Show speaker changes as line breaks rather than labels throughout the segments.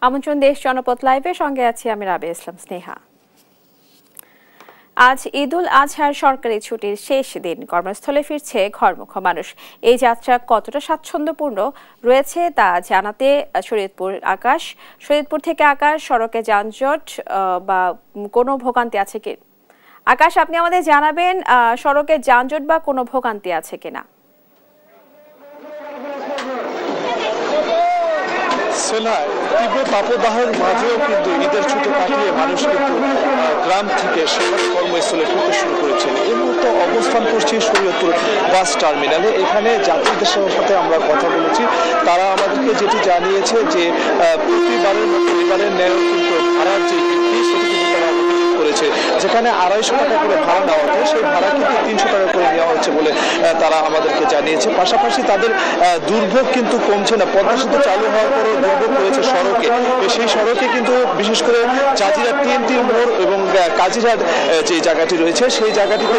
আমন্ত্রণ দেশ জনপথ লাইভের সঙ্গে আছি আমি রাবে ইসলাম স্নেহা। আজ ঈদুল আজহার সরকারি ছুটির শেষ দিন, কর্মস্থলে ফিরছে ঘরমুখো মানুষ। এই যাত্রা কতটা স্বাচ্ছন্দ্যপূর্ণ রয়েছে তা জানাতে শরীয়তপুর থেকে আকাশ, সড়কে যানজট বা কোনো ভোগান্তি আছে কি? আকাশ, আপনি আমাদের জানাবেন সড়কে যানজট বা কোনো ভোগান্তি আছে কিনা?
তীব্র তাপদাহের মাঝেও কিন্তু ঈদের ছুটি কাটিয়ে মানুষ কিন্তু গ্রাম থেকে সবার কর্মস্থলে ফিরতে শুরু করেছেন। এই মুহূর্তে অবস্থান করছি শরীয়তপুর বাস টার্মিনালে। এখানে যাত্রীদের সাথে আমরা কথা বলেছি, তারা আমাদেরকে যেটি জানিয়েছে যে প্রতিবারের ন্যায় কিন্তু ভাড়ার যে বৃদ্ধি সেটি কিন্তু তারা করেছে। যেখানে 250 টাকা করে ভাড়া নেওয়া হতো সেই ভাড়া কিন্তু 300 টাকা করে নেওয়া হচ্ছে বলে তারা আমাদেরকে জানিয়েছে। পাশাপাশি তাদের দুর্ভোগ কিন্তু কমছে না। পদ্মা সেতু চালু হওয়ার পরে দুর্ভোগ রয়েছে সড়কে। সেই সড়কে কিন্তু বিশেষ করে জাজিরা TNT মোড় এবং কাজিরহাট যে জায়গাটি রয়েছে সেই জায়গাটিতে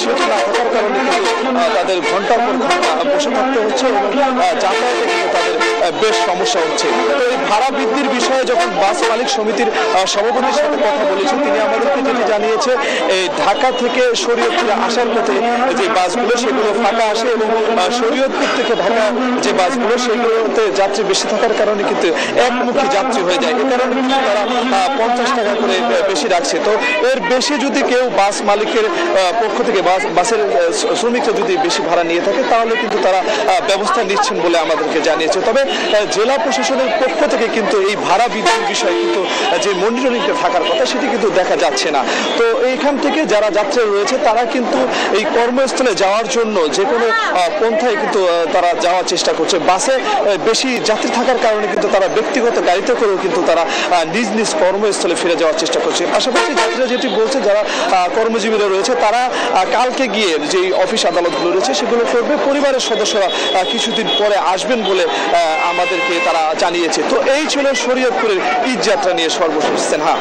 সেতু না থাকার কারণে কিন্তু তাদের ঘন্টার পর ঘন্টা বসে থাকতে হচ্ছে এবং যাতায়াতে কিন্তু তাদের বেশ সমস্যা হচ্ছে। তো এই ভাড়া বৃদ্ধির বিষয়ে যখন বাস মালিক সমিতির সভাপতির সাথে কথা বলেছি, তিনি আমাদেরকে যেটি জানিয়েছে, এই ঢাকা থেকে শরীয়তপুরে আসার পথে যে বাসগুলো সেগুলো ফাঁকা আসে এবং শরীয়তপুর থেকে ঢাকা যে বাসগুলো সেগুলোতে যাত্রী বেশি থাকার কারণে কিন্তু একমুখী যাত্রী হয়ে যায়। এ কারণে কিন্তু তারা 50 টাকা করে বেশি রাখছে। তো এর বেশি যদি কেউ বাস মালিকের পক্ষ থেকে বাসের শ্রমিকরা যদি বেশি ভাড়া নিয়ে থাকে তাহলে কিন্তু তারা ব্যবস্থা নিচ্ছেন বলে আমাদেরকে জানিয়েছে। তবে জেলা প্রশাসনের পক্ষ থেকে কিন্তু এই ভাড়া বৃদ্ধির বিষয়ে কিন্তু যে মনিটরিংটা থাকার কথা সেটি কিন্তু দেখা যাচ্ছে না। তো এইখান থেকে যারা যাত্রী রয়েছে তারা কিন্তু এই কর্মস্থলে যাওয়ার জন্য যে কোনো পন্থায় কিন্তু তারা যাওয়ার চেষ্টা করছে। বাসে বেশি যাত্রী থাকার কারণে কিন্তু তারা ব্যক্তিগত গাড়িতে করেও কিন্তু তারা নিজ নিজ কর্মস্থলে ফিরে যাওয়ার চেষ্টা করছে। পাশাপাশি যাত্রীরা যেটি বলছে, যারা কর্মজীবীরা রয়েছে তারা কালকে গিয়ে যে অফিস আদালতগুলো রয়েছে সেগুলো করবে, পরিবারের সদস্যরা কিছুদিন পরে আসবেন বলে আমাদেরকে তারা জানিয়েছে। তো এই ছিল শরীয়তপুরের ঈদ যাত্রা নিয়ে সর্বশেষ। হ্যাঁ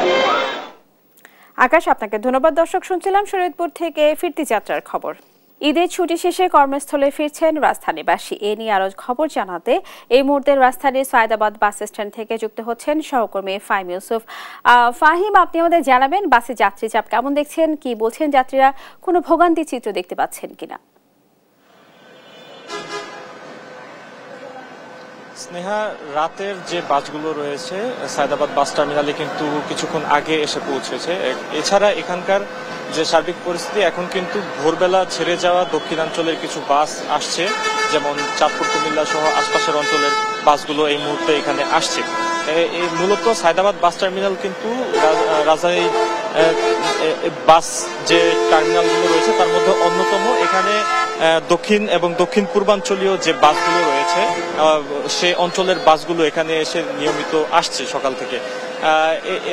আকাশ, আপনাকে ধন্যবাদ। দর্শক, শুনছিলাম শরীয়তপুর থেকে ফিরতি যাত্রার খবর। ঈদের ছুটি শেষে কর্মস্থলে ফিরছেন রাজধানীবাসী। এ নিয়ে আরো খবর জানাতে এই মুহূর্তে রাজধানীর সায়দাবাদ বাস স্ট্যান্ড থেকে যুক্ত হচ্ছেন সহকর্মী ফাহিম ইউসুফ। ফাহিম, আপনি আমাদের জানাবেন বাসে যাত্রী চাপ কেমন দেখছেন, কি বলছেন যাত্রীরা, কোনো ভোগান্তি চিত্র দেখতে পাচ্ছেন কিনা?
স্নেহা, রাতের যে বাসগুলো রয়েছে সায়দাবাদ বাস টার্মিনালে কিন্তু কিছুক্ষণ আগে এসে পৌঁছেছে। এছাড়া এখানকার যে সার্বিক পরিস্থিতি, এখন কিন্তু ভোরবেলা ছেড়ে যাওয়া দক্ষিণাঞ্চলের কিছু বাস আসছে, যেমন চাঁদপুর, কুমিল্লা সহ আশপাশের অঞ্চলের বাসগুলো এই মুহূর্তে এখানে আসছে। মূলত সায়দাবাদ বাস টার্মিনাল কিন্তু রাজধানীর বাস যে টার্মিনালগুলো রয়েছে তার মধ্যে অন্যতম। এখানে দক্ষিণ এবং দক্ষিণ পূর্বাঞ্চলীয় যে বাসগুলো রয়েছে সে অঞ্চলের বাসগুলো এখানে এসে নিয়মিত আসছে সকাল থেকে,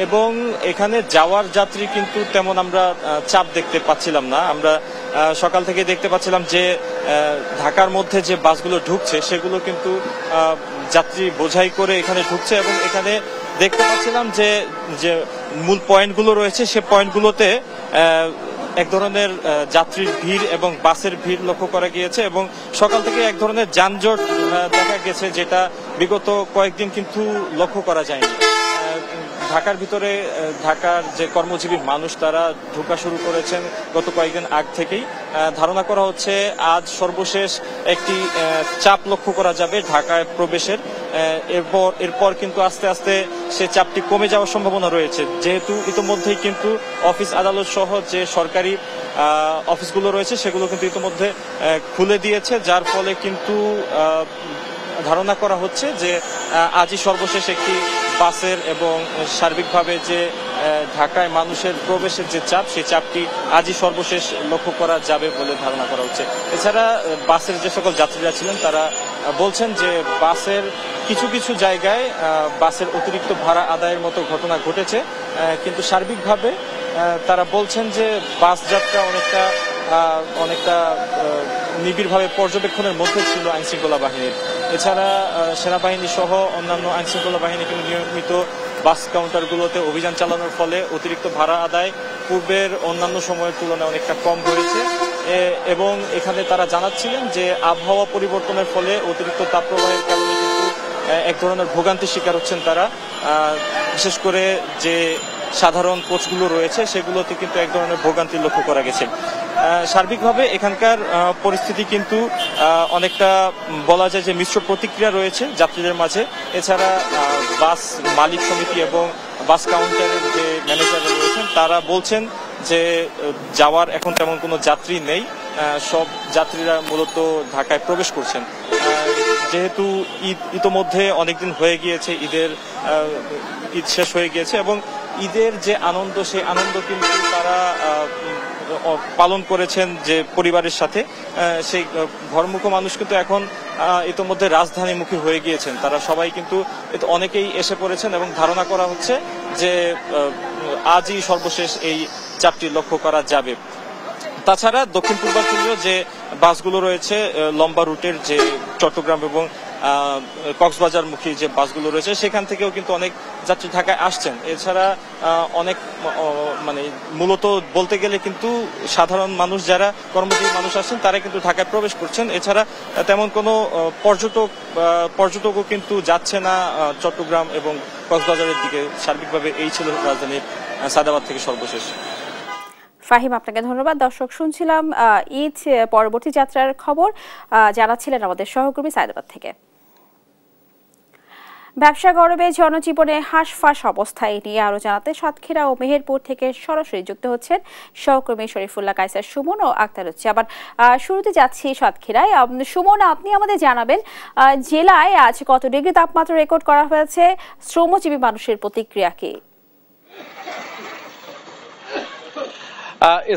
এবং এখানে যাওয়ার যাত্রী কিন্তু তেমন আমরা চাপ দেখতে পাচ্ছিলাম না। আমরা সকাল থেকে দেখতে পাচ্ছিলাম যে ঢাকার মধ্যে যে বাসগুলো ঢুকছে সেগুলো কিন্তু যাত্রী বোঝাই করে এখানে ঢুকছে, এবং এখানে দেখতে পাচ্ছিলাম যে যে মূল পয়েন্টগুলো রয়েছে সে পয়েন্টগুলোতে এক ধরনের যাত্রীর ভিড় এবং বাসের ভিড় লক্ষ্য করা গিয়েছে, এবং সকাল থেকে এক ধরনের যানজট দেখা গেছে, যেটা বিগত কয়েকদিন কিন্তু লক্ষ্য করা যায়নি। ঢাকার ভিতরে ঢাকার যে কর্মজীবী মানুষ তারা ঢোকা শুরু করেছেন গত কয়েকদিন আগ থেকেই। ধারণা করা হচ্ছে আজ সর্বশেষ একটি চাপ লক্ষ্য করা যাবে ঢাকায় প্রবেশের। এরপর কিন্তু আস্তে আস্তে সে চাপটি কমে যাওয়ার সম্ভাবনা রয়েছে, যেহেতু ইতিমধ্যেই কিন্তু অফিস আদালত সহ যে সরকারি অফিসগুলো রয়েছে সেগুলো কিন্তু ইতিমধ্যে খুলে দিয়েছে, যার ফলে কিন্তু ধারণা করা হচ্ছে যে আজই সর্বশেষ একটি বাসের এবং সার্বিকভাবে যে ঢাকায় মানুষের প্রবেশের যে চাপ, সেই চাপটি আজই সর্বশেষ লক্ষ্য করা যাবে বলে ধারণা করা হচ্ছে। এছাড়া বাসের যে সকল যাত্রীরা ছিলেন তারা বলছেন যে বাসের কিছু কিছু জায়গায় বাসের অতিরিক্ত ভাড়া আদায়ের মতো ঘটনা ঘটেছে, কিন্তু সার্বিকভাবে তারা বলছেন যে বাস যাত্রা অনেকটা নিবিড়ভাবে পর্যবেক্ষণের মধ্যে ছিল আইনশৃঙ্খলা বাহিনীর। এছাড়া সেনাবাহিনী সহ অন্যান্য আইনশৃঙ্খলা বাহিনী কিন্তু নিয়মিত বাস কাউন্টারগুলোতে অভিযান চালানোর ফলে অতিরিক্ত ভাড়া আদায় পূর্বের অন্যান্য সময়ের তুলনায় অনেকটা কম হয়েছে, এবং এখানে তারা জানাচ্ছিলেন যে আবহাওয়া পরিবর্তনের ফলে অতিরিক্ত তাপপ্রবাহের কারণে কিন্তু এক ধরনের ভোগান্তির শিকার হচ্ছেন তারা। বিশেষ করে যে সাধারণ কোচগুলো রয়েছে সেগুলোতে কিন্তু এক ধরনের ভোগান্তি লক্ষ্য করা গেছে। সার্বিকভাবে এখানকার পরিস্থিতি কিন্তু অনেকটা বলা যায় যে মিশ্র প্রতিক্রিয়া রয়েছে যাত্রীদের মাঝে। এছাড়া বাস মালিক সমিতি এবং বাস কাউন্টারের যে ম্যানেজাররা রয়েছেন তারা বলছেন যে যাওয়ার এখন তেমন কোনো যাত্রী নেই, সব যাত্রীরা মূলত ঢাকায় প্রবেশ করছেন। যেহেতু ইতোমধ্যে অনেকদিন হয়ে গিয়েছে, ঈদ শেষ হয়ে গিয়েছে এবং ঈদের যে আনন্দ সেই আনন্দ কিন্তু তারা পালন করেছেন যে পরিবারের সাথে, সেই ঘরমুখো মানুষ কিন্তু এখন ইতোমধ্যে রাজধানীমুখী হয়ে গিয়েছেন। তারা সবাই কিন্তু অনেকেই এসে পড়েছেন এবং ধারণা করা হচ্ছে যে আজই সর্বশেষ এই চাপটি লক্ষ্য করা যাবে। তাছাড়া দক্ষিণ পূর্বাঞ্চলীয় যে বাসগুলো রয়েছে লম্বা রুটের, যে চট্টগ্রাম এবং কক্সবাজারমুখী যে বাসগুলো রয়েছে সেখান থেকেও কিন্তু অনেক যাত্রী ঢাকায় আসছেন। এছাড়া অনেক মূলত বলতে গেলে কিন্তু সাধারণ মানুষ যারা কর্মজীবী মানুষ আছেন তারা কিন্তু ঢাকায় প্রবেশ করছেন। এছাড়া তেমন কোনো পর্যটকও কিন্তু যাচ্ছে না চট্টগ্রাম এবং কক্সবাজারের দিকে। সার্বিকভাবে এই ছিল রাজধানীর সায়দাবাদ থেকে সর্বশেষ।
ফাহিম, আপনাকে ধন্যবাদ। দর্শক, শুনছিলাম ঈদ পরবর্তী যাত্রার খবর, জানাচ্ছিলেন আমাদের সহকর্মী সায়দাবাদ থেকে। ব্যবসা গৌরবে জনজীবনে হাঁসফাঁস অবস্থা, এই নিয়ে আরো জানাতে সাতক্ষীরা ও মেহেরপুর থেকে সরাসরি যুক্ত হচ্ছেন সহকর্মী শরীফুল্লাহ কায়সার সুমন ও আক্তারুজ্জামান। শুরুতে যাচ্ছি সাতক্ষীরায়। সুমন, আপনি আমাদের জানাবেন জেলায় আজ কত ডিগ্রি তাপমাত্রা রেকর্ড করা হয়েছে, শ্রমজীবী মানুষের প্রতিক্রিয়া কি?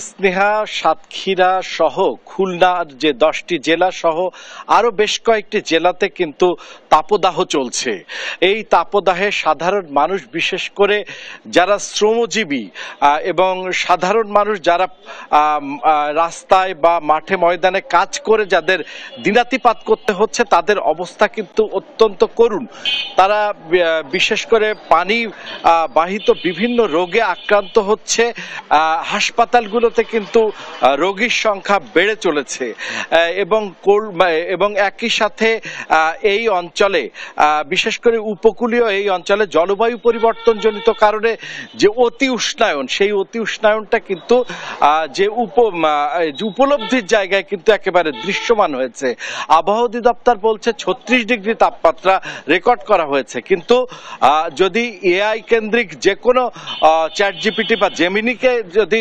স্নেহা, সাতক্ষীরা সহ খুলনার যে 10টি জেলা সহ আরো বেশ কয়েকটি জেলাতে কিন্তু তাপদাহ চলছে। এই তাপদাহে সাধারণ মানুষ, বিশেষ করে যারা শ্রমজীবী এবং সাধারণ মানুষ যারা রাস্তায় বা মাঠে ময়দানে কাজ করে যাদের দিনাতিপাত করতে হচ্ছে, তাদের অবস্থা কিন্তু অত্যন্ত করুণ। তারা বিশেষ করে পানি বাহিত বিভিন্ন রোগে আক্রান্ত হচ্ছে। হাসপাতালগুলোতে কিন্তু রোগীর সংখ্যা বেড়ে চলেছে এবং একই সাথে এই অঞ্চলে বিশেষ করে উপকূলীয় এই অঞ্চলে জলবায়ু পরিবর্তনজনিত কারণে যে অতি উষ্ণায়ন, সেই অতি উষ্ণায়নটা কিন্তু যে উপলব্ধির জায়গায় কিন্তু একেবারে দৃশ্যমান হয়েছে। আবহাওয়া অধিদপ্তর বলছে 36 ডিগ্রি তাপমাত্রা রেকর্ড করা হয়েছে, কিন্তু যদি এআই কেন্দ্রিক যে কোনো চ্যাট জিপিটি বা জেমিনিকে যদি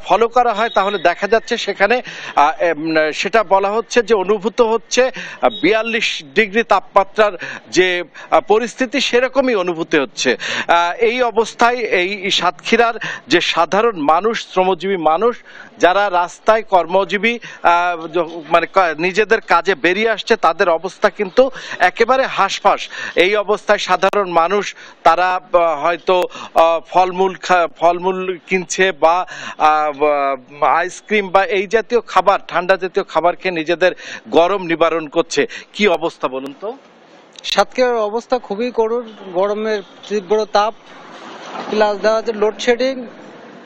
ফলো করা হয় তাহলে দেখা যাচ্ছে সেখানে সেটা বলা হচ্ছে যে অনুভূত হচ্ছে 42 ডিগ্রি তাপমাত্রার যে পরিস্থিতি সেরকমই অনুভূতি হচ্ছে। এই অবস্থায় এই সাতক্ষীরার যে সাধারণ মানুষ, শ্রমজীবী মানুষ যারা রাস্তায় কর্মজীবী নিজেদের কাজে বেরিয়ে আসছে, তাদের অবস্থা কিন্তু একেবারে হাঁসফাঁস। এই অবস্থায় সাধারণ মানুষ তারা হয়তো ফলমূল কিনছে বা আইসক্রিম বা এই জাতীয় খাবার, ঠান্ডা জাতীয় খাবার খেয়ে নিজেদের গরম নিবারণ করছে। কি অবস্থা বলুন তো?
সাতক্ষীরার অবস্থা খুবই করুণ। গরমের তীব্র তাপ, প্লাস দেওয়া হচ্ছে লোডশেডিং।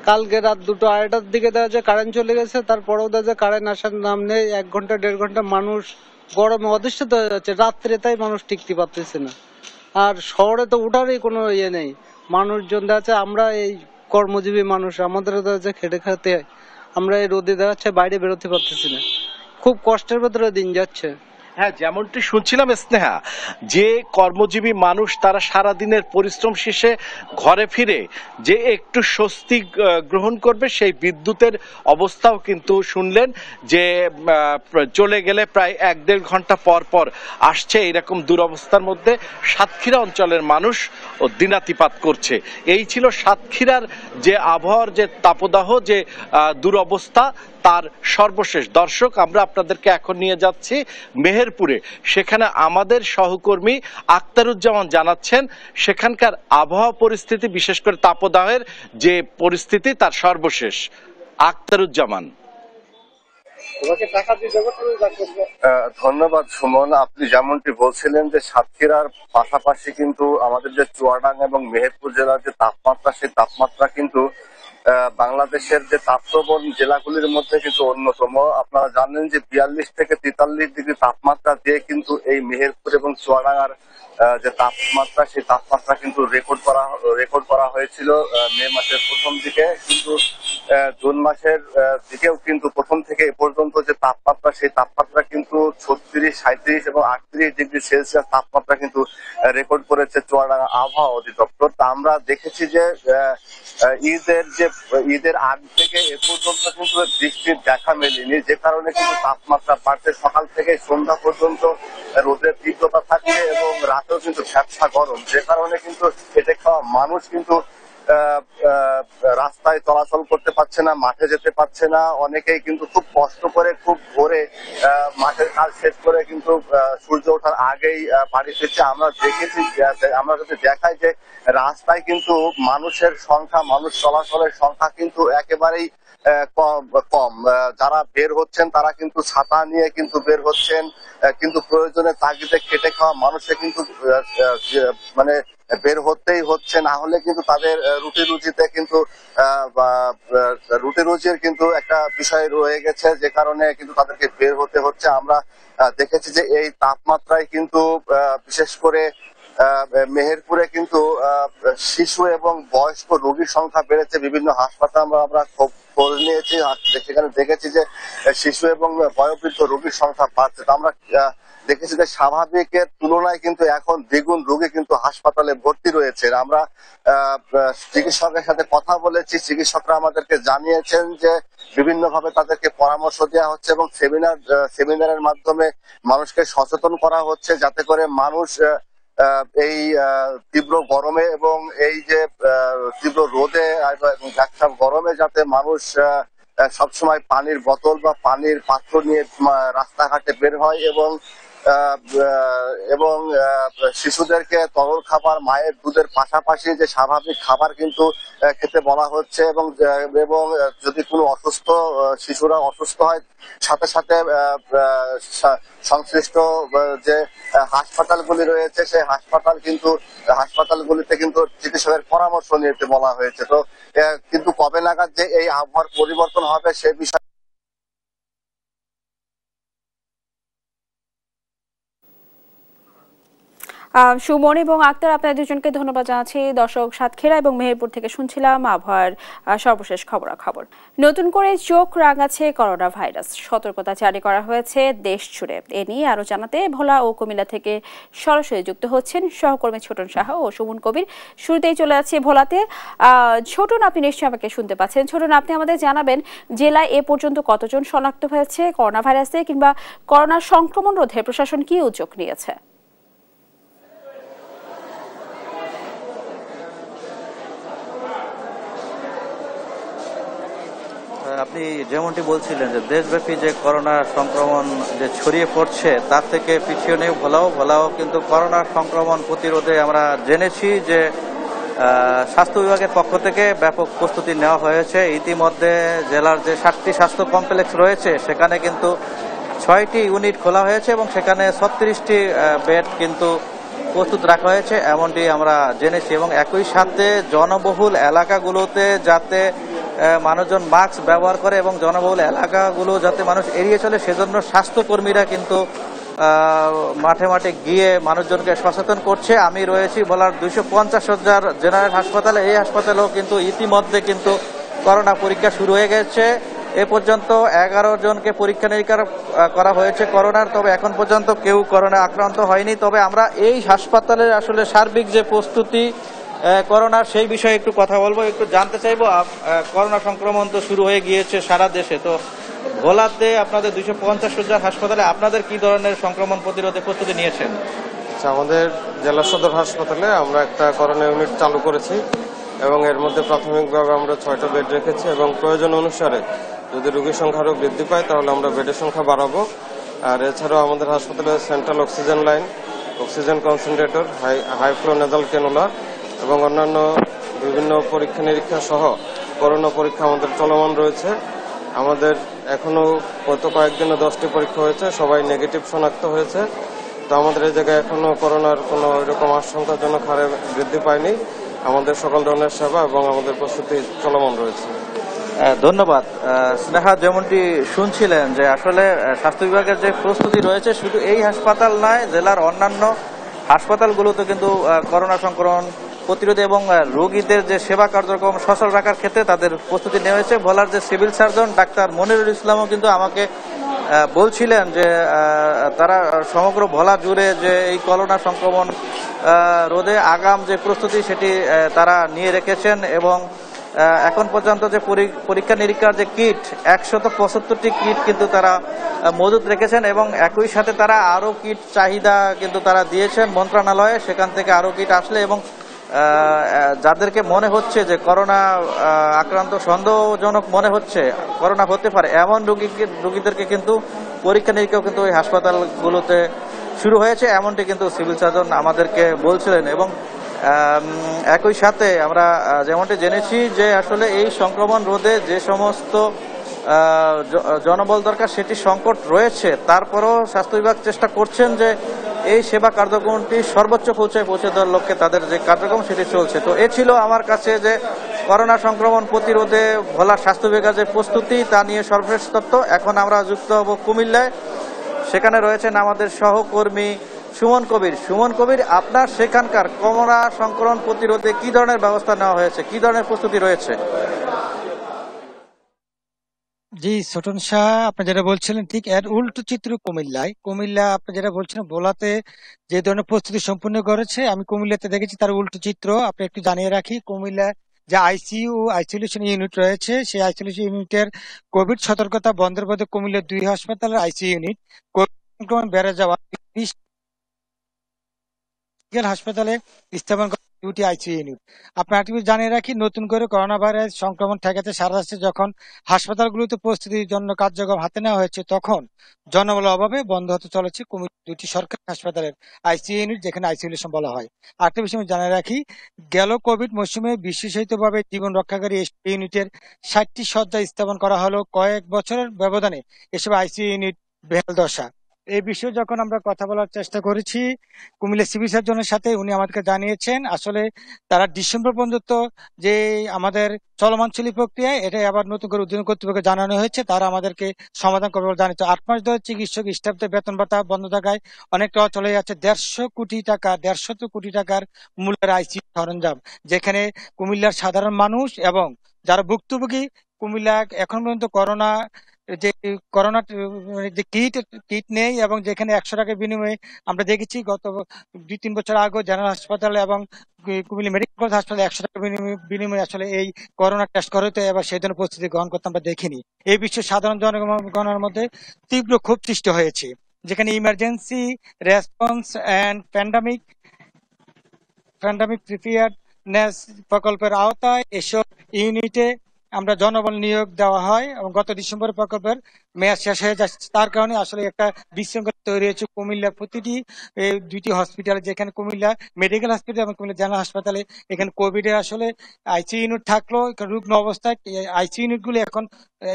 কালকে রাত 2-2:30টার দিকে দেখা যায় কারেন্ট চলে গেছে, তারপরেও দেখা যায় কারেন্ট আসার নাম নেই। 1 ঘন্টা 1.5 ঘন্টা মানুষ গরমে অতিষ্ঠিত হয়ে যাচ্ছে। রাত্রে তাই মানুষ টিকতে পারতেছে না। আর শহরে তো উঠারই কোনো ইয়ে নেই। মানুষজন দেখা যাচ্ছে, আমরা এই কর্মজীবী মানুষ, আমাদের দেখা যাচ্ছে খেটে খেতে হয়, আমরা এই রোদে দেখা যাচ্ছে বাইরে বেরোতে পারতেছি না। খুব কষ্টের ভেতরে দিন যাচ্ছে।
হ্যাঁ, যেমনটি শুনছিলাম স্নেহা, যে কর্মজীবী মানুষ তারা সারাদিনের পরিশ্রম শেষে ঘরে ফিরে যে একটু স্বস্তি গ্রহণ করবে, সেই বিদ্যুতের অবস্থাও কিন্তু শুনলেন যে চলে গেলে প্রায় 1-1.5 ঘন্টা পর পর আসছে। এইরকম দুরবস্থার মধ্যে সাতক্ষীরা অঞ্চলের মানুষ ও দিনাতিপাত করছে। এই ছিল সাতক্ষীরার যে আবহাওয়ার যে তাপদাহ, যে দুরবস্থা, তার সর্বশেষ। দর্শক, আমরা আপনাদেরকে এখন নিয়ে যাচ্ছি মেহেরপুরে। সেখানে আমাদের সহকর্মী আক্তারুজ্জামান জানাচ্ছেন সেখানকার আবহাওয়া পরিস্থিতি, বিশেষ করে তাপদাহের যে পরিস্থিতি, তার সর্বশেষ। আক্তারুজ্জামান।
ধন্যবাদ সুমন। আপনি যেমনটি বলছিলেন যে সাতক্ষীরার পাশাপাশি কিন্তু আমাদের যে চুয়াডাঙ্গা এবং মেহেরপুর জেলার যে তাপমাত্রা, সেই তাপমাত্রা কিন্তু বাংলাদেশের যে তাপপ্রবণ জেলাগুলির মধ্যে কিন্তু অন্যতম। আপনারা জানেন যে 42 থেকে 43 ডিগ্রি তাপমাত্রা দিয়ে কিন্তু এই মেহেরপুর এবং চুয়াডাঙ্গার যে তাপমাত্রা, সেই তাপমাত্রা কিন্তু রেকর্ড করা হয়েছিল মে মাসের প্রথম দিকে, কিন্তু জুন মাসের দিকেও কিন্তু প্রথম থেকে এ পর্যন্ত যে তাপমাত্রা, সেই তাপমাত্রা কিন্তু 36, 37 এবং 38 ডিগ্রি সেলসিয়াস তাপমাত্রা কিন্তু রেকর্ড করেছে চুয়াডাঙ্গা আবহাওয়া অধিদপ্তর। তা আমরা দেখেছি যে ঈদের আগ থেকে এ পর্যন্ত কিন্তু বৃষ্টির দেখা মেলেনি, যে কারণে কিন্তু তাপমাত্রা বাড়ছে। সকাল থেকে সন্ধ্যা পর্যন্ত রোদের তীব্রতা থাকছে এবং রাতেও কিন্তু ভ্যাপসা গরম, যে কারণে কিন্তু খেটে খাওয়া মানুষ কিন্তু রাস্তায় চলাচল করতে পারছে না, মাঠে যেতে পারছে না। অনেকেই কিন্তু খুব কষ্ট করে, খুব ভোরে মাঠের কাজ শেষ করে কিন্তু সূর্য ওঠার আগেই বাড়ি ফিরছে। আমরা দেখেছি, আমরা যদি দেখাই যে রাস্তায় কিন্তু মানুষের সংখ্যা, মানুষ চলাচলের সংখ্যা কিন্তু একেবারেই কম। যারা বের হচ্ছেন তারা কিন্তু ছাতা নিয়ে কিন্তু বের হচ্ছেন, কিন্তু প্রয়োজনে তাগিদে খেটে খাওয়া মানুষের কিন্তু মানে বের হতেই হচ্ছে, না হলে কিন্তু তাদের রুটি রুজির কিন্তু একটা বিষয় রয়ে গেছে, যে কারণে কিন্তু তাদেরকে বের হতে হচ্ছে। আমরা দেখেছি যে এই তাপমাত্রায় কিন্তু বিশেষ করে মেহেরপুরে কিন্তু শিশু এবং বয়স্ক রোগীর সংখ্যা বেড়েছে। বিভিন্ন হাসপাতাল আমরা খোঁজ নিয়েছি, সেখানে দেখেছি যে শিশু এবং বয়োবৃদ্ধ রোগীর সংখ্যা বাড়ছে। তো আমরা দেখেছি যে স্বাভাবিকের তুলনায় কিন্তু এখন দ্বিগুণ রোগী কিন্তু হাসপাতালে ভর্তি রয়েছে। আমরা চিকিৎসকের সাথে কথা বলেছি, চিকিৎসকরা আমাদেরকে জানিয়েছেন যে বিভিন্ন ভাবে তাদেরকে পরামর্শ দেওয়া হচ্ছে এবং সেমিনারের মাধ্যমে মানুষকে সচেতন করা হচ্ছে, যাতে করে মানুষ এই তীব্র গরমে এবং এই যে তীব্র রোদে এবং গরমে যাতে মানুষ সবসময় পানির বোতল বা পানির পাত্র নিয়ে রাস্তাঘাটে বের হয় এবং শিশুদেরকে তরল খাবার, মায়ের দুধের পাশাপাশি যে স্বাভাবিক খাবার কিন্তু খেতে বলা হচ্ছে এবং যদি কোনো শিশুরা অসুস্থ হয়, সাথে সাথে সংশ্লিষ্ট যে হাসপাতালগুলি রয়েছে সেই হাসপাতালগুলিতে কিন্তু চিকিৎসকের পরামর্শ নিতে বলা হয়েছে। তো কিন্তু কবে নাগাদ যে এই আবহাওয়ার পরিবর্তন হবে সে বিষয়ে
সুমন এবং আক্তার, আপনাদের দুজনকে ধন্যবাদ জানাচ্ছি। দর্শক, সাতক্ষীরা এবং মেহেরপুর থেকে শুনছিলাম আবহাওয়ার সর্বশেষ খবরাখবর। নতুন করে চোখ রাঙাচ্ছে করোনা ভাইরাস, সতর্কতা জারি করা হয়েছে দেশ জুড়ে। এ নিয়ে আরো জানাতে ভোলা ও কুমিল্লা থেকে সরাসরি যুক্ত হচ্ছেন সহকর্মী ছোটন সাহা ও সুমন কবির। শুরুতেই চলে যাচ্ছি ভোলাতে। ছোটন, আপনি নিশ্চয়ই আমাকে শুনতে পাচ্ছেন। ছোটন, আপনি আমাদের জানাবেন জেলায় এ পর্যন্ত কতজন শনাক্ত হয়েছে করোনা ভাইরাসে, কিংবা করোনার সংক্রমণ রোধে প্রশাসন কি উদ্যোগ নিয়েছে?
আপনি যেমনটি বলছিলেন যে দেশব্যাপী যে করোনা সংক্রমণ যে ছড়িয়ে পড়ছে তার থেকে পিছিয়ে নেই ভোলাও কিন্তু করোনা সংক্রমণ প্রতিরোধে আমরা জেনেছি যে স্বাস্থ্য বিভাগের পক্ষ থেকে ব্যাপক প্রস্তুতি নেওয়া হয়েছে। ইতিমধ্যে জেলার যে 7টি স্বাস্থ্য কমপ্লেক্স রয়েছে সেখানে কিন্তু 6টি ইউনিট খোলা হয়েছে এবং সেখানে 36টি বেড কিন্তু প্রস্তুত রাখা হয়েছে, এমনটি আমরা জেনেছি। এবং একই সাথে জনবহুল এলাকাগুলোতে যাতে মানুষজন মাস্ক ব্যবহার করে এবং জনবহুল এলাকাগুলো যাতে মানুষ এড়িয়ে চলে, সেজন্য স্বাস্থ্যকর্মীরা কিন্তু মাঠে মাঠে গিয়ে মানুষজনকে সচেতন করছে। আমি রয়েছি ভোলার 250 শয্যার জেনারেল হাসপাতালে। এই হাসপাতালেও কিন্তু ইতিমধ্যে কিন্তু করোনা পরীক্ষা শুরু হয়ে গেছে। এ পর্যন্ত 11 জনকে পরীক্ষা নিরীক্ষা করা হয়েছে করোনার, তবে এখন পর্যন্ত কেউ করোনা আক্রান্ত হয়নি। তবে আমরা এই হাসপাতালের আসলে সার্বিক যে প্রস্তুতি করোনার সেই বিষয়ে একটু কথা বলবো, একটু জানতে চাইবো। করোনা সংক্রমণ তো শুরু হয়ে গিয়েছে সারা দেশে, তো ভোলাতে আপনাদের 250 শয্যার হাসপাতালে আপনাদের কি ধরনের সংক্রমণ প্রতিরোধে প্রস্তুতি নিয়েছেন?
আমাদের জেলা সদর হাসপাতালে আমরা একটা করোনা ইউনিট চালু করেছি এবং এর মধ্যে প্রাথমিকভাবে আমরা 6টা বেড রেখেছি এবং প্রয়োজন অনুসারে যদি রোগীর সংখ্যা আরও বৃদ্ধি পায় তাহলে আমরা বেডের সংখ্যা বাড়াবো। আর এছাড়াও আমাদের হাসপাতালে central oxygen line, oxygen concentrator, high flow nasal cannula এবং অন্যান্য বিভিন্ন পরীক্ষা নিরীক্ষা সহ করোনা পরীক্ষা আমাদের চলমান রয়েছে। আমাদের এখনো গত কয়েকদিনে 10টি পরীক্ষা হয়েছে, সবাই নেগেটিভ শনাক্ত হয়েছে। তো আমাদের এই জায়গায় এখনো করোনার কোনো এরকম আশঙ্কাজনক হারে বৃদ্ধি পায়নি। আমাদের সকল ধরনের সেবা এবং আমাদের প্রস্তুতি চলমান রয়েছে।
ধন্যবাদ। স্নেহা, যেমনটি শুনছিলেন যে আসলে স্বাস্থ্য বিভাগের যে প্রস্তুতি রয়েছে শুধু এই হাসপাতাল নয়, জেলার অন্যান্য হাসপাতালগুলোতে কিন্তু করোনা সংক্রমণ প্রতিরোধে এবং রোগীদের যে সেবা কার্যক্রম সচল রাখার ক্ষেত্রে তাদের প্রস্তুতি নেওয়া হয়েছে। ভোলার যে সিভিল সার্জন ডাক্তার মনিরুল ইসলামও কিন্তু আমাকে বলছিলেন যে তারা সমগ্র ভোলা জুড়ে যে এই করোনা সংক্রমণ রোধে আগাম যে প্রস্তুতি সেটি তারা নিয়ে রেখেছেন এবং এখন পর্যন্ত যে পরীক্ষা নিরীক্ষার যে কিট 175টি কিট কিন্তু তারা মজুত রেখেছেন এবং একই সাথে তারা আরও কিট চাহিদা কিন্তু তারা দিয়েছেন মন্ত্রণালয়ে, সেখান থেকে আরও কিট আসলে এবং যাদেরকে মনে হচ্ছে যে করোনা আক্রান্ত সন্দেহজনক মনে হচ্ছে করোনা হতে পারে এমন রোগীদেরকে কিন্তু পরীক্ষা নিরীক্ষাও কিন্তু ওই হাসপাতালগুলোতে শুরু হয়েছে, এমনটি কিন্তু সিভিল সার্জন আমাদেরকে বলছিলেন। এবং একই সাথে আমরা যেমনটি জেনেছি যে আসলে এই সংক্রমণ রোধে যে সমস্ত জনবল দরকার সেটি সংকট রয়েছে, তারপরও স্বাস্থ্য বিভাগ চেষ্টা করছেন যে এই সেবা কার্যক্রমটি সর্বোচ্চ পৌঁছে দেওয়ার লক্ষ্যে তাদের যে কার্যক্রম সেটি চলছে। তো এ ছিল আমার কাছে যে করোনা সংক্রমণ প্রতিরোধে ভোলা স্বাস্থ্য বিভাগের যে প্রস্তুতি তা নিয়ে সর্বশেষ তথ্য। এখন আমরা যুক্ত হব কুমিল্লায়, সেখানে রয়েছেন আমাদের সহকর্মী সুমন কবির। সুমন কবির, আপনার সেখানকার করোনা সংক্রমণ প্রতিরোধে কি ধরনের ব্যবস্থা নেওয়া হয়েছে, কি ধরনের প্রস্তুতি রয়েছে?
জি ছোটন শাহ, আপনি যেটা বলছিলেন ঠিক এর উল্টো চিত্র কুমিল্লা আপনি যেটা বলছেন ভোলাতে যে ধরনের প্রস্তুতি সম্পূর্ণ করেছে, আমি কুমিল্লাতে দেখেছি তার উল্টো চিত্র। আপনি একটু জানিয়ে রাখি, কুমিল্লা যে আইসোলেশন ইউনিট রয়েছে সেই আইসোলেশন ইউনিটের কোভিড সতর্কতা বন্ধের পথে কুমিল্লার 2 হাসপাতালের আইসিইউ ইউনিট কোভিড সংক্রমণ বেড়ে যাওয়া হাসপাতালে স্থাপন করা 2টি আইসিইউ ইউনিট। আপনার একটু জানিয়ে রাখি, নতুন করে করোনা ভাইরাস সংক্রমণ ঠেকাতে সারা রাষ্ট্রে যখন হাসপাতালগুলোতে প্রস্তুতির জন্য কার্যক্রম হাতে নেওয়া হয়েছে তখন জনবলের অভাবে বন্ধ হতে চলেছে কুমিল্লার 2টি সরকারি হাসপাতালের আইসিইউ ইউনিট, যেখানে আইসোলেশন বলা হয়। আরেকটা বিষয় আমি জানিয়ে রাখি, গেল কোভিড মৌসুমে বিশেষায়িতভাবে জীবন রক্ষাকারী ইউনিটের 60টি শয্যা স্থাপন করা হলো কয়েক বছরের ব্যবধানে এসব আইসিইউ ইউনিট বেহাল দশা। এই বিষয়ে যখন আমরা কথা বলার চেষ্টা করেছি কুমিল্লা সিভিল সার্জনের সাথে, উনি আমাদেরকে জানিয়েছেন আসলে তারা ডিসেম্বর পর্যন্ত যে আমাদের চলমান ছিল প্রক্রিয়ায় এটা আবার নতুন করে উদ্যোগ কর্তৃপক্ষকে জানানো হয়েছে, তারা আমাদেরকে সমাধান করবে বলে জানিয়েছে। 8 মাস ধরে চিকিৎসক স্টাফদের বেতন ভাতা বন্ধ থাকায় অনেকটা চলে যাচ্ছে 150 কোটি টাকার মূল্যের আইসিইউ সরঞ্জাম, যেখানে কুমিল্লার সাধারণ মানুষ এবং যারা ভুক্তভোগী কুমিল্লা এখন পর্যন্ত যে করোনা যে কিট নেই এবং যেখানে 100 টাকার বিনিময়ে আমরা দেখেছি গত 2-3 বছর আগে জেনারেল হাসপাতাল এবং কুমিল্লা মেডিকেল কলেজ হাসপাতালে 100 টাকার বিনিময়ে আসলে এই করোনা টেস্ট করতে এবার সেই ধরনের প্রস্তুতি গ্রহণ করতে আমরা দেখিনি। এই বিষয়ে সাধারণ জনগণের মধ্যে তীব্র ক্ষোভ সৃষ্টি হয়েছে, যেখানে emergency response and pandemic preparedness প্রকল্পের আওতায় এসব ইউনিটে আমরা জনবল নিয়োগ দেওয়া হয় এবং গত ডিসেম্বর প্রকল্পের মেয়াদ শেষ হয়ে যাচ্ছে। তার কারণে আসলে একটা বিশৃঙ্খলা তৈরি হয়েছে কুমিল্লা প্রতিটি 2টি হসপিটালে, যেখানে কুমিল্লা মেডিকেল হসপিটাল এবং কুমিল্লা জেনারেল হাসপাতালে এখানে কোভিডের আসলে আইসিইউ ইউনিট থাকলো রুগ্ন অবস্থায় আইসিইউ ইউনিটগুলো এখন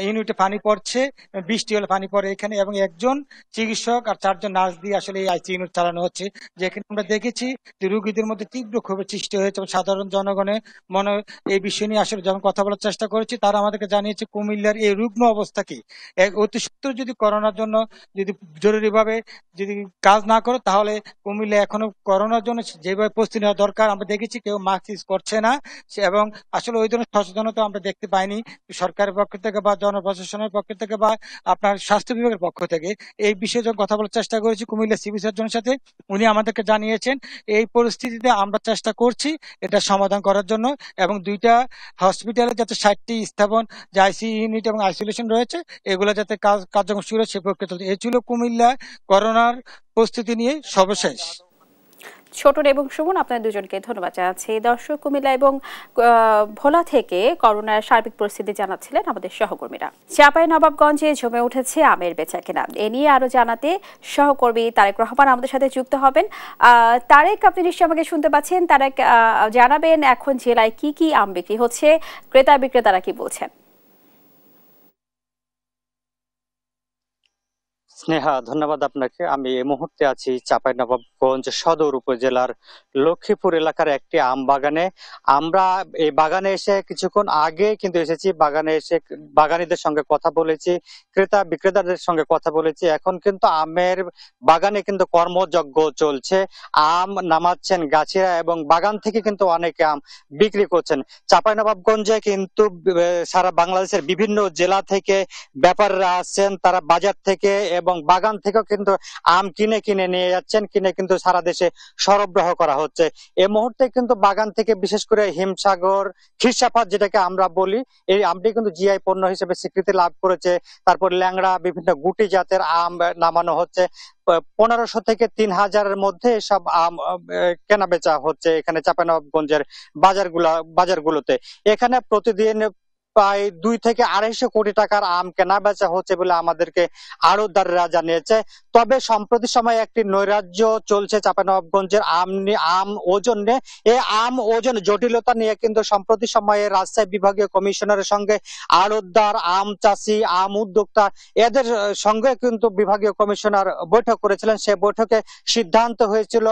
ইউনিটে পানি পড়ছে, বৃষ্টি হলে পানি পড়ে এখানে, এবং একজন চিকিৎসক আর 4 জন নার্স দিয়ে আসলে এই আইসিইউ ইউনিট চালানো হচ্ছে, যেখানে আমরা দেখেছি যে রোগীদের মধ্যে তীব্র ক্ষোভের সৃষ্টি হয়েছে এবং সাধারণ জনগণের মনে এই বিষয় নিয়ে আসলে যখন কথা বলার চেষ্টা করেছি তারা আমাদেরকে জানিয়েছে কুমিল্লার এই রুগ্ন অবস্থা কি অতি সত্বর যদি করোনার জন্য যদি জরুরিভাবে যদি কাজ না করে তাহলে কুমিল্লা এখনো করোনার জন্য যেভাবে প্রস্তুতি নেওয়া দরকার আমরা দেখেছি কেউ মাস্ক ইউজ করছে না, এবং আসলে ওই ধরনের সচেতনতা আমরা দেখতে পাইনি সরকারের পক্ষ থেকে বা জনপ্রশাসনের পক্ষ থেকে বা আপনার স্বাস্থ্য বিভাগের পক্ষ থেকে। এই বিষয়ে যখন কথা বলার চেষ্টা করেছি কুমিল্লা সিভিল সার্জনের সাথে, উনি আমাদেরকে জানিয়েছেন এই পরিস্থিতিতে আমরা চেষ্টা করছি এটা সমাধান করার জন্য, এবং 2টা হসপিটালে যাতে 60টি স্থাপন যে আইসিইউ ইউনিট এবং আইসোলেশন রয়েছে এগুলো যাতে কার্যক্রম শুরু সে প্রক্রিয়া চলছে। এই ছিল কুমিল্লা করোনার প্রস্তুতি নিয়ে সর্বশেষ।
ছোটন এবং সুমন, আপনাদের দুজনকে ধন্যবাদ জানাচ্ছি। দর্শক, কুমিল্লা এবং ভোলা থেকে করোনার সার্বিক পরিস্থিতি জানাচ্ছিলেন আমাদের সহকর্মীরা। চাঁপাইনবাবগঞ্জে জমে উঠেছে আমের বেচাকেনা, এ নিয়ে আরো জানাতে সহকর্মী তারেক রহমান আমাদের সাথে যুক্ত হবেন। তারেক, আপনি নিশ্চয়ই আমাকে শুনতে পাচ্ছেন। তারেক, জানাবেন এখন জেলায় কি কি আম বিক্রি হচ্ছে, ক্রেতা বিক্রেতারা কি বলছেন?
স্নেহা, ধন্যবাদ আপনাকে। আমি এই মুহূর্তে আছি চাঁপাইনবাবগঞ্জ চাঁপাইনবাবগঞ্জ সদর উপজেলার লক্ষ্মীপুর এলাকার একটি আম বাগানে। আমরা এই বাগানে এসে কিছুক্ষণ আগে কিন্তু এসেছি, বাগানে এসে বাগানীদের সঙ্গে কথা বলেছি, ক্রেতা বিক্রেতাদের সঙ্গে কথা বলেছি। এখন কিন্তু আমের বাগানে কিন্তু কর্মযজ্ঞ চলছে, আম নামাচ্ছেন গাছিরা এবং বাগান থেকে কিন্তু অনেকে আম বিক্রি করছেন। চাঁপাইনবাবগঞ্জে কিন্তু সারা বাংলাদেশের বিভিন্ন জেলা থেকে ব্যাপারীরা আসছেন, তারা বাজার থেকে এবং বাগান থেকেও কিন্তু আম কিনে কিনে নিয়ে যাচ্ছেন, কিনে কিন্তু সারা দেশে সরবরাহ করা হচ্ছে। এই মুহূর্তে কিন্তু বাগান থেকে বিশেষ করে হিমসাগর, খিরসাফাত যেটাকে আমরা বলি, এই আমটি কিন্তু জিআই পণ্য হিসেবে স্বীকৃতি লাভ করেছে। তারপর ল্যাংড়া বিভিন্ন গুটি জাতের আম নামানো হচ্ছে। 1500 থেকে 3000-এর মধ্যে সব আম কেনা বেচা হচ্ছে এখানে চাঁপাইনবাবগঞ্জের বাজারগুলোতে। এখানে প্রতিদিন প্রায় 2 থেকে 250 কোটি টাকার আম কেনা বেচা হচ্ছে বলে আমাদেরকে আড়তদাররা জানিয়েছে। তবে সম্প্রতি সময়ে একটি নৈরাজ্য চলছে চাঁপাইনবাবগঞ্জের আম ওজন নিয়ে। এই আম ওজন জটিলতা নিয়ে কিন্তু সম্প্রতি সময়ে রাজশাহী বিভাগীয় কমিশনারের সঙ্গে আড়তদার, আম চাষি, আম উদ্যোক্তা এদের সঙ্গে কিন্তু বিভাগীয় কমিশনার বৈঠক করেছিলেন। সে বৈঠকে সিদ্ধান্ত হয়েছিল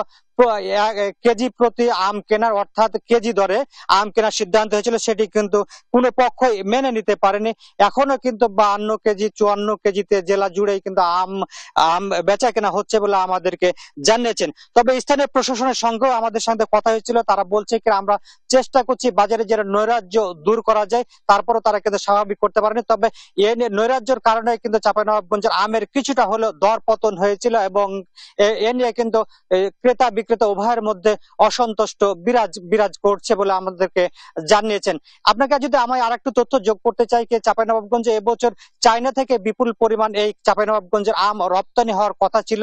কেজি প্রতি আম কেনার, অর্থাৎ কেজি দরে আম কেনার সিদ্ধান্ত হয়েছিল। সেটি কিন্তু কোনো পক্ষই মেনে নিতে পারেনি। এখনো কিন্তু 52 কেজি 54 কেজিতে জেলা জুড়েই কিন্তু আম বেচা কেনা হচ্ছে বলে আমাদেরকে জানিয়েছেন। তবে স্থানীয় প্রশাসনের সঙ্গেও আমাদের সঙ্গে কথা হয়েছিল, তারা বলছে কি আমরা চেষ্টা করছি বাজারে যে নৈরাজ্য দূর করা যায়, তারপরও তারা কিন্তু স্বাভাবিক করতে পারেনি। তবে এ নিয়ে নৈরাজ্যের কারণে কিন্তু চাঁপাইনবাবগঞ্জের আমের কিছুটা হলেও দর পতন হয়েছিল এবং এ নিয়ে কিন্তু ক্রেতা বিক্রেতা উভয়ের মধ্যে অসন্তুষ্ট বিরাজ করছে বলে আমাদেরকে জানিয়েছেন। আপনাকে যদি আমি আরেকটু তথ্য যোগ করতে চাই, চাঁপাইনবাবগঞ্জে এবছর চায়না থেকে বিপুল পরিমাণ এই চাঁপাইনবাবগঞ্জের আম রপ্তানি হওয়ার কথা ছিল।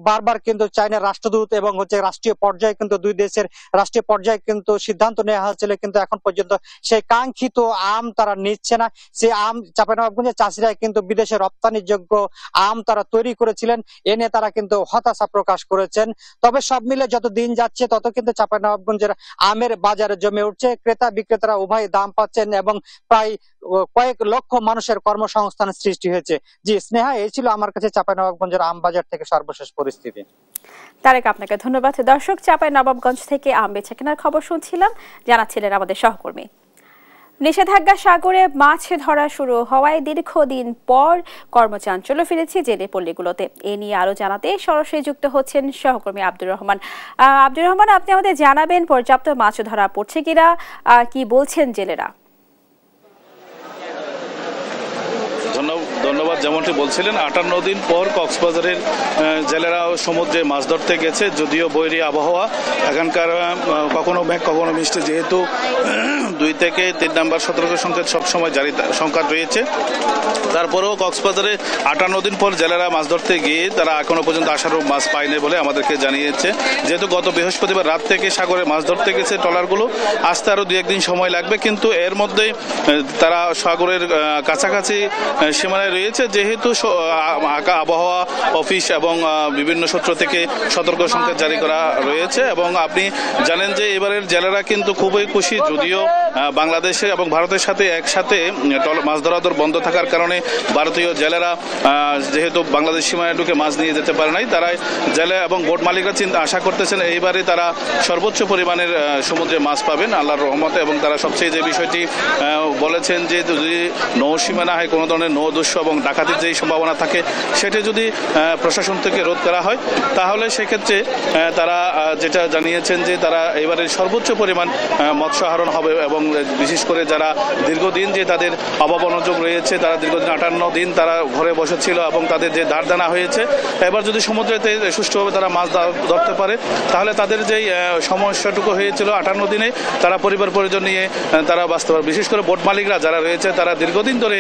বারবার কিন্তু চায়নার রাষ্ট্রদূত এবং রাষ্ট্রীয় পর্যায়ে কিন্তু দুই দেশের রাষ্ট্রীয় পর্যায়ে কিন্তু সিদ্ধান্ত নেওয়া হয়েছিল, কিন্তু এখন পর্যন্ত সেই কাঙ্ক্ষিত আম তারা নিচ্ছে না। সেই আম চাঁপাইনবাবগঞ্জের চাষিরা কিন্তু বিদেশে রপ্তানির যোগ্য আম তারা তৈরি করেছিলেন, এ নিয়ে তারা কিন্তু হতাশা প্রকাশ করেছেন। তবে সব মিলে যত দিন যাচ্ছে তত কিন্তু চাঁপাইনবাবগঞ্জের আমের বাজারে জমে উঠছে, ক্রেতা বিক্রেতারা উভয় দাম পাচ্ছেন এবং প্রায় কয়েক লক্ষ মানুষের কর্মসংস্থান সৃষ্টি হয়েছে। জি স্নেহা, এই ছিল আমার কাছে চাঁপাইনবাবগঞ্জের আম বাজার থেকে সর্বশেষ পরিস্থিতি।
তারেক, আপনাকে ধন্যবাদ। দর্শক, চাঁপাইনবাবগঞ্জ থেকে আম বেচা কেনার খবর শুনছিলাম, জানাচ্ছিলেন আমাদের সহকর্মী। নিষেধাজ্ঞা সাগরে মাছ ধরা শুরু হওয়ায় দীর্ঘদিন পর কর্মচাঞ্চল্য ফিরেছে জেলে পল্লীগুলোতে। এ নিয়ে আরো জানাতে সরাসরি যুক্ত হচ্ছেন সহকর্মী আব্দুর রহমান। আব্দুর রহমান, আপনি আমাদের জানাবেন পর্যাপ্ত মাছ ধরা পড়ছে কিনা, কি বলছেন জেলেরা?
ধন্যবাদ। যেমনটি বলছিলেন, 58 দিন পর কক্সবাজারের জেলেরা সমুদ্রে মাছ ধরতে গেছে। যদিও বৈরী আবহাওয়া, এখানকার কখনো মেঘ কখনো মিষ্টি, যেহেতু 2 থেকে 3 নম্বর সতর্ক সংকেত সবসময় জারি সংকেত রয়েছে, তারপরেও কক্সবাজারে 58 দিন পর জেলেরা মাছ ধরতে গিয়ে তারা এখনো পর্যন্ত আশারও মাছ পায়নি বলে আমাদেরকে জানিয়েছে। যেহেতু গত বৃহস্পতিবার রাত থেকে সাগরে মাছ ধরতে গেছে ট্রলারগুলো, আসতে আরও 2-1 দিন সময় লাগবে, কিন্তু এর মধ্যেই তারা সাগরের কাছাকাছি সীমানায় রয়েছে। যেহেতু আবহাওয়া অফিস এবং বিভিন্ন সূত্র থেকে সতর্ক সংকেত জারি করা রয়েছে এবং আপনি জানেন যে এবারের জেলেরা কিন্তু খুবই খুশি। যদিও বাংলাদেশে এবং ভারতের সাথে একসাথে মাছ ধরা বন্ধ থাকার কারণে ভারতীয় জেলেরা যেহেতু বাংলাদেশ সীমানায় ঢুকে মাছ নিয়ে যেতে পারে নাই, তারাই জেলে এবং বোট মালিকরা আশা করতেছেন এইবারে তারা সর্বোচ্চ পরিমাণের সমুদ্রে মাছ পাবেন আল্লাহর রহমতে। এবং তারা সবচেয়ে যে বিষয়টি বলেছেন যে যদি নৌ সীমানা হয় কোনো ধরনের নৌ দুষ্য এবং ডাকাতির যেই সম্ভাবনা থাকে সেটা যদি প্রশাসন থেকে রোধ করা হয়, তাহলে সেক্ষেত্রে তারা যেটা জানিয়েছেন যে তারা এবারে সর্বোচ্চ পরিমাণ মৎস্য আহরণ হবে এবং বিশেষ করে যারা দীর্ঘদিন যে তাদের অভাব অনটন রয়েছে, তারা দীর্ঘদিন 58 দিন তারা ঘরে বসেছিল এবং তাদের যে ধার দেনা হয়েছে, এবার যদি সমুদ্রেতে সুষ্ঠুভাবে তারা মাছ ধরতে পারে তাহলে তাদের যেই সমস্যাটুকু হয়েছিল 58 দিনে তারা পরিবার পরিজন নিয়ে তারা বাঁচতে পারে। বিশেষ করে বোট মালিকরা যারা রয়েছে তারা দীর্ঘদিন ধরে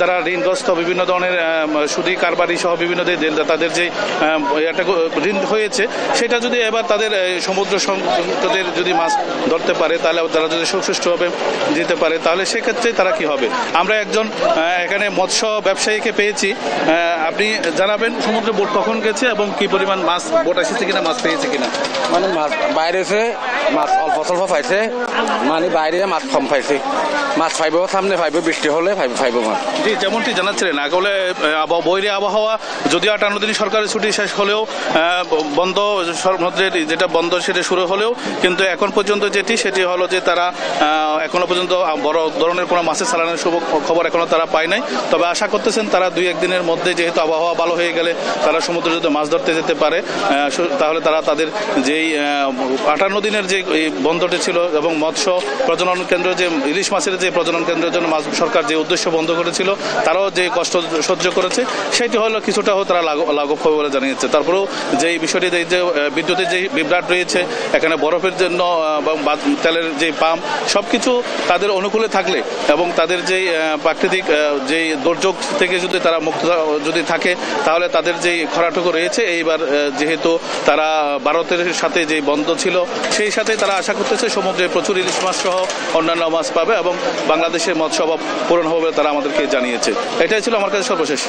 তারা ঋণগ্রস্ত, বিভিন্ন ধরনের সুদী কারবারি সহ বিভিন্ন তাদের যে ঋণ হয়েছে সেটা যদি এবার তাদের সমুদ্র সংকটের যদি মাছ ধরতে পারে তাহলে তারা যদি সুষ্ঠুভাবে দিতে পারে তাহলে সেক্ষেত্রে তারা কি হবে। আমরা একজন এখানে মৎস্য ব্যবসায়ীকে পেয়েছি, আপনি জানাবেন সমুদ্রে বোট কখন গেছে এবং কি পরিমাণ মাছ বোট এসেছে কিনা, মাছ পেয়েছে কিনা?
মানে মাছ বাইরে এসে মাছ অল্প স্বল্প পাইছে, মানে বাইরে মাছ কম পাইছে। মাছ পাইব, সামনে পাইব, বৃষ্টি হলে পাইব মাছ।
জি, যেমনটি জানাচ্ছিলেন আগলে বৈরী আবহাওয়া, যদিও 58 দিন সরকারি ছুটি শেষ হলেও বন্ধ সমুদ্রের যেটা বন্ধ সেটা শুরু হলেও কিন্তু এখন পর্যন্ত সেটি হলো যে তারা এখনো পর্যন্ত বড় ধরনের কোনো মাছের চালানের খবর এখনো তারা পায় নাই। তবে আশা করতেছেন তারা 2-1 দিনের মধ্যে, যেহেতু আবহাওয়া ভালো হয়ে গেলে তারা সমুদ্রে যদি মাছ ধরতে যেতে পারে, তাহলে তারা তাদের যেই 58 দিনের যে বন্ধটি ছিল এবং মৎস্য প্রজনন কেন্দ্র, যে ইলিশ মাছের যে প্রজনন কেন্দ্রের জন্য মাছ সরকার যে উদ্দেশ্য বন্ধ করেছিল, তারাও যে কষ্ট সহ্য করেছে সেটি হলো কিছুটা তারা লাঘব হবে বলে জানিয়েছে। তারপরেও যে বিষয়টি, যে বিদ্যুতের যে বিভ্রাট রয়েছে, এখানে বরফের জন্য তেলের যে পাম্প সবকিছু তাদের অনুকূলে থাকলে এবং তাদের যেই প্রাকৃতিক যেই দুর্যোগ থেকে যদি তারা মুক্ত যদি থাকে, তাহলে তাদের যেই খরাটুকু রয়েছে এইবার যেহেতু তারা ভারতের সাথে যে বন্ধ ছিল, সেই সাথে তারা আশা করতেছে সমুদ্রে প্রচুর ইলিশ মাছ সহ অন্যান্য মাছ পাবে এবং বাংলাদেশের মৎস্য অভাব পূরণ হবে তারা আমাদেরকে জানিয়েছে। এটাই ছিল আমার কাছে সর্বশেষ।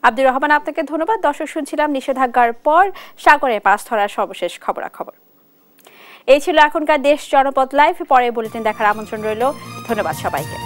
আব্দুর রহমান, আপনাকে ধন্যবাদ। দর্শক, শুনছিলাম নিষেধাজ্ঞার পর সাগরে মাছ ধরার সর্বশেষ খবরাখবর। এই ছিল এখনকার দেশ জনপদ লাইভ। পরে বুলেটিন দেখার আমন্ত্রণ রইল। ধন্যবাদ সবাইকে।